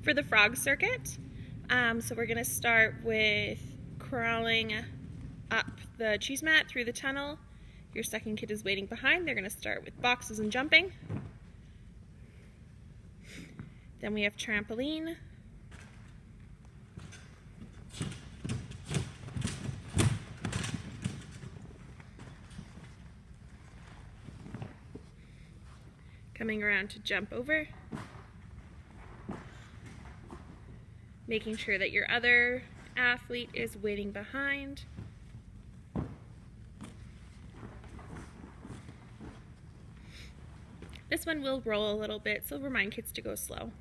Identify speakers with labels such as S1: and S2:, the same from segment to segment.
S1: For the frog circuit, so we're going to start with crawling up the cheese mat through the tunnel. Your second kid is waiting behind. They're going to start with boxes and jumping. Then we have trampoline. Coming around to jump over. Making sure that your other athlete is waiting behind. This one will roll a little bit, so remind kids to go slow.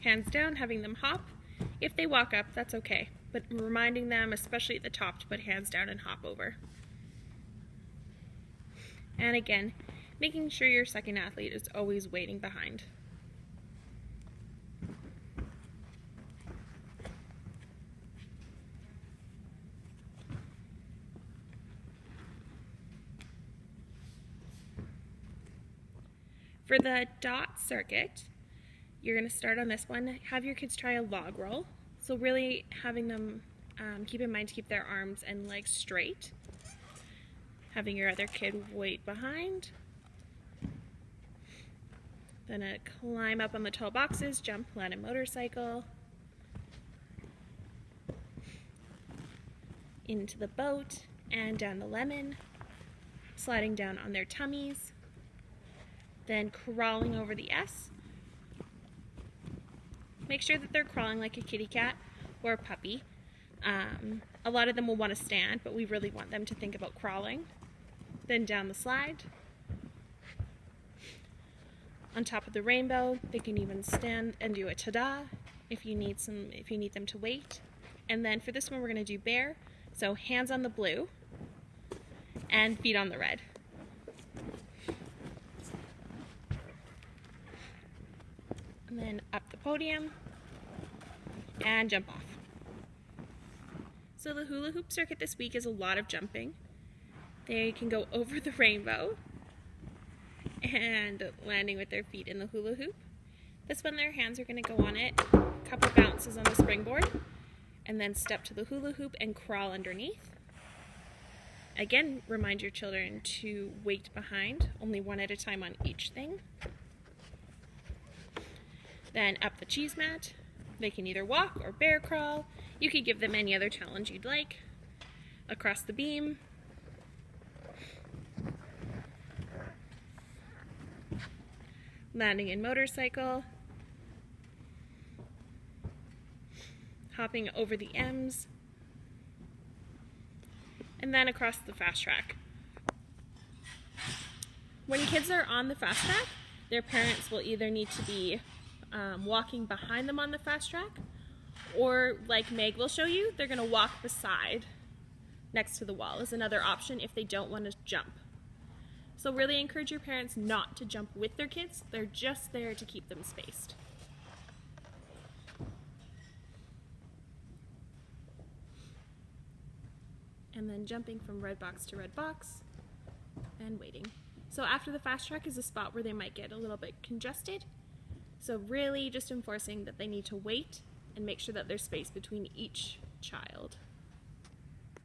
S1: Hands down, having them hop. If they walk up, that's okay, but reminding them, especially at the top, to put hands down and hop over. And again, making sure your second athlete is always waiting behind. For the dot circuit, you're going to start on this one. Have your kids try a log roll. So really having them keep in mind to keep their arms and legs straight. Having your other kid wait behind. Then climb up on the tall boxes, jump, land a motorcycle. Into the boat and down the lemon. Sliding down on their tummies. Then crawling over the S. Make sure that they're crawling like a kitty cat or a puppy. A lot of them will want to stand, but we really want them to think about crawling. Then down the slide. On top of the rainbow, they can even stand and do a ta-da if you need them to wait. And then for this one, we're going to do bear. So hands on the blue and feet on the red. And then up the podium and jump off. So the hula hoop circuit this week is a lot of jumping. They can go over the rainbow and landing with their feet in the hula hoop. This one, their hands are going to go on it, a couple bounces on the springboard, and then step to the hula hoop and crawl underneath. Again, remind your children to wait behind, only one at a time on each thing. Then up the cheese mat. They can either walk or bear crawl. You could give them any other challenge you'd like. Across the beam. Landing in motorcycle. Hopping over the M's. And then across the fast track. When kids are on the fast track, their parents will either need to be walking behind them on the fast track, or like Meg will show you, they're going to walk beside next to the wall is another option if they don't want to jump. So really encourage your parents not to jump with their kids. They're just there to keep them spaced. And then jumping from red box to red box and waiting. So after the fast track is a spot where they might get a little bit congested. So really just enforcing that they need to wait and make sure that there's space between each child.